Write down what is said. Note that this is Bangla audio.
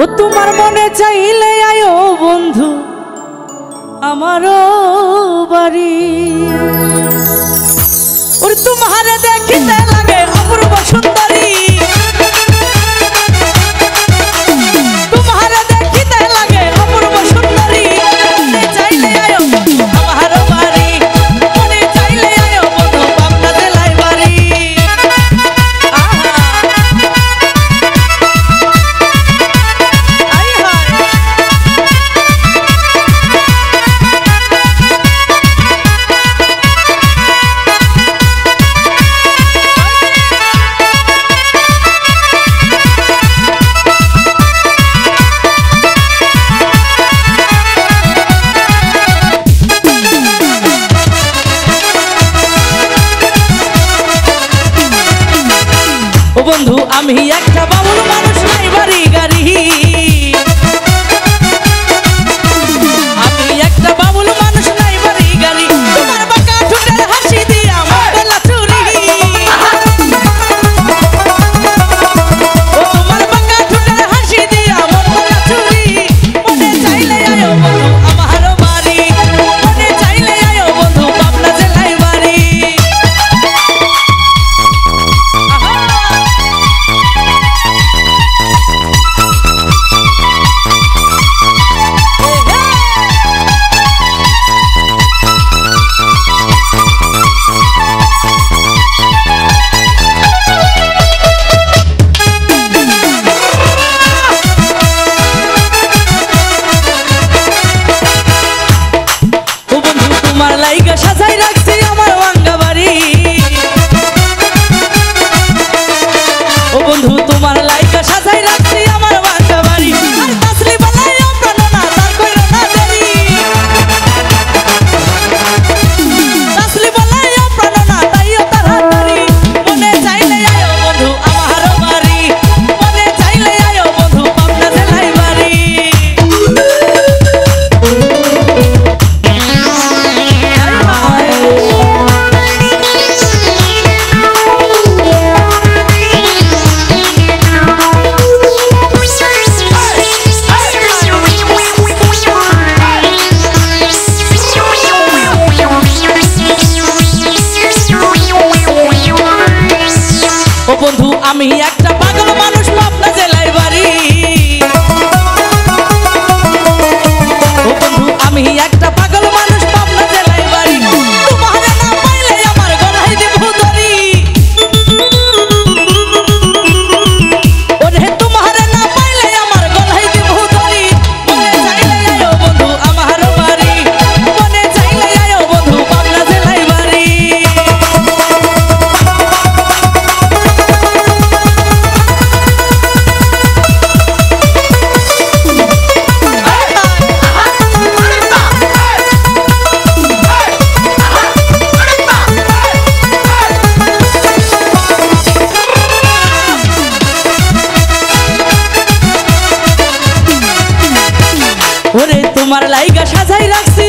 ও তোমার মনে চাইলে আয়ো বন্ধু আমারও বাড়ি। ওর তোমারে দেখিতে লাগে অপূর্ব সুন্দরী, তোমারে দেখিতে লাগে অপূর্ব সুন্দরী। মনে চাইলে আয়ো বন্ধু আমারও বাড়ি, মনে চাইলে আয়ো বন্ধু পাবনা জেলায় বাড়ি। ও বন্ধু আমি একটা বাবুল মানুষ, নাই বাড়ি গাড়ি। আমি একটা বাবুল মানুষ, নাই বাড়ি গাড়ি। তোমার বাঁকা ঠোঁটের হাসি দিয়া আমার গলা চুরি। ও তোমার বাঁকা ঠোঁটের হাসি দিয়া আমার গলা চুরি। মনে চাইলে আয়ো বন্ধু আমারও বাড়ি, মনে চাইলে আয়ো বন্ধু পাবনা জেলায় বাড়ি। তোমার লাইগা সাজাই রাখছি আমার ভাঙ্গা বাড়ি। ও বন্ধু তোমার লাইগা সাজাই রাখছি আমার ভাঙ্গা বাড়ি। আর তাসলি বালাই প্রাণ না তার কইরা না দেরি, তাসলি বালাই প্রাণ না তাইও তাড়াতাড়ি। মনে চাইলে আয়ো বন্ধু আমারও বাড়ি, মনে চাইলে আয়ো বন্ধু পাবনা জেলায় বাড়ি। ও বন্ধু আমি একটা পাগল মানুষ, পাবনা জেলায় বাড়ি। ও বন্ধু আমি একটা পাগল মানুষ, পাবনা জেলায় বাড়ি। তোমারে না পাইলে আমার গলায় দেব ধরি, ওরে তোমারে না পাইলে আমার গলায় দেব ধরি। মনে চাইলে আয়ো বন্ধু আমারও বাড়ি, মনে চাইলে আয়ো বন্ধু পাবনা জেলায় বাড়ি। ওরে তোমার লাইগা সাজাই রাখছি